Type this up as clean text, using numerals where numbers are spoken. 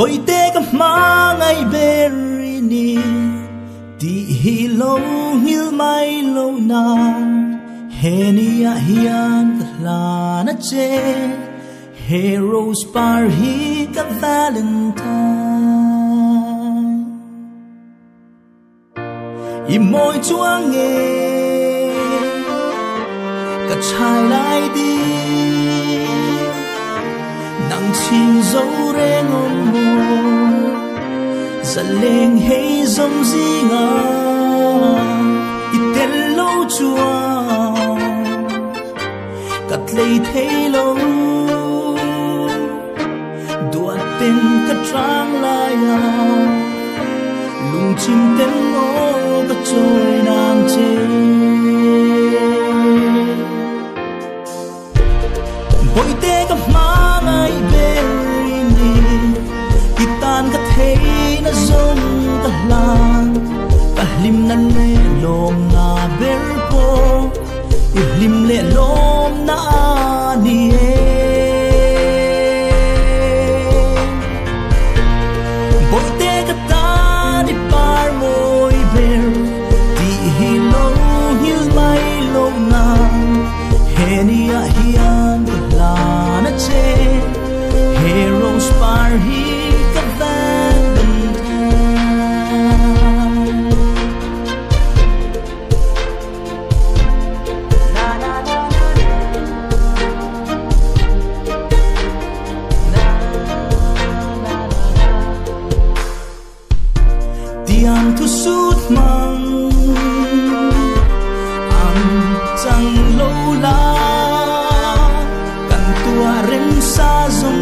bồi tê cả má ngày berini ti hi lâu hil mai lâu na henia hian la na che heroes par hi ka valentine i môi chuang nghe cả trai lại đi nắng chiều dấu rê ngôn ngô giật lên hay giống gì ngờ ít tên lâu chua cắt lấy thấy lâu đùa tên cắt trăng lại lùng chim tên ngô cắt trôi nàng chê bồi tê cả má ngày berini kitan ka thei na zong ka lang ka hlim na le lom na ber po i hlim le lom na ani bồi tê ka ta di par moi ber ti hi lo hil mai lo na henia hian la na che heroes par hi ka valentine tiang thu sút mang am chang lâu la kan tua ren sa zong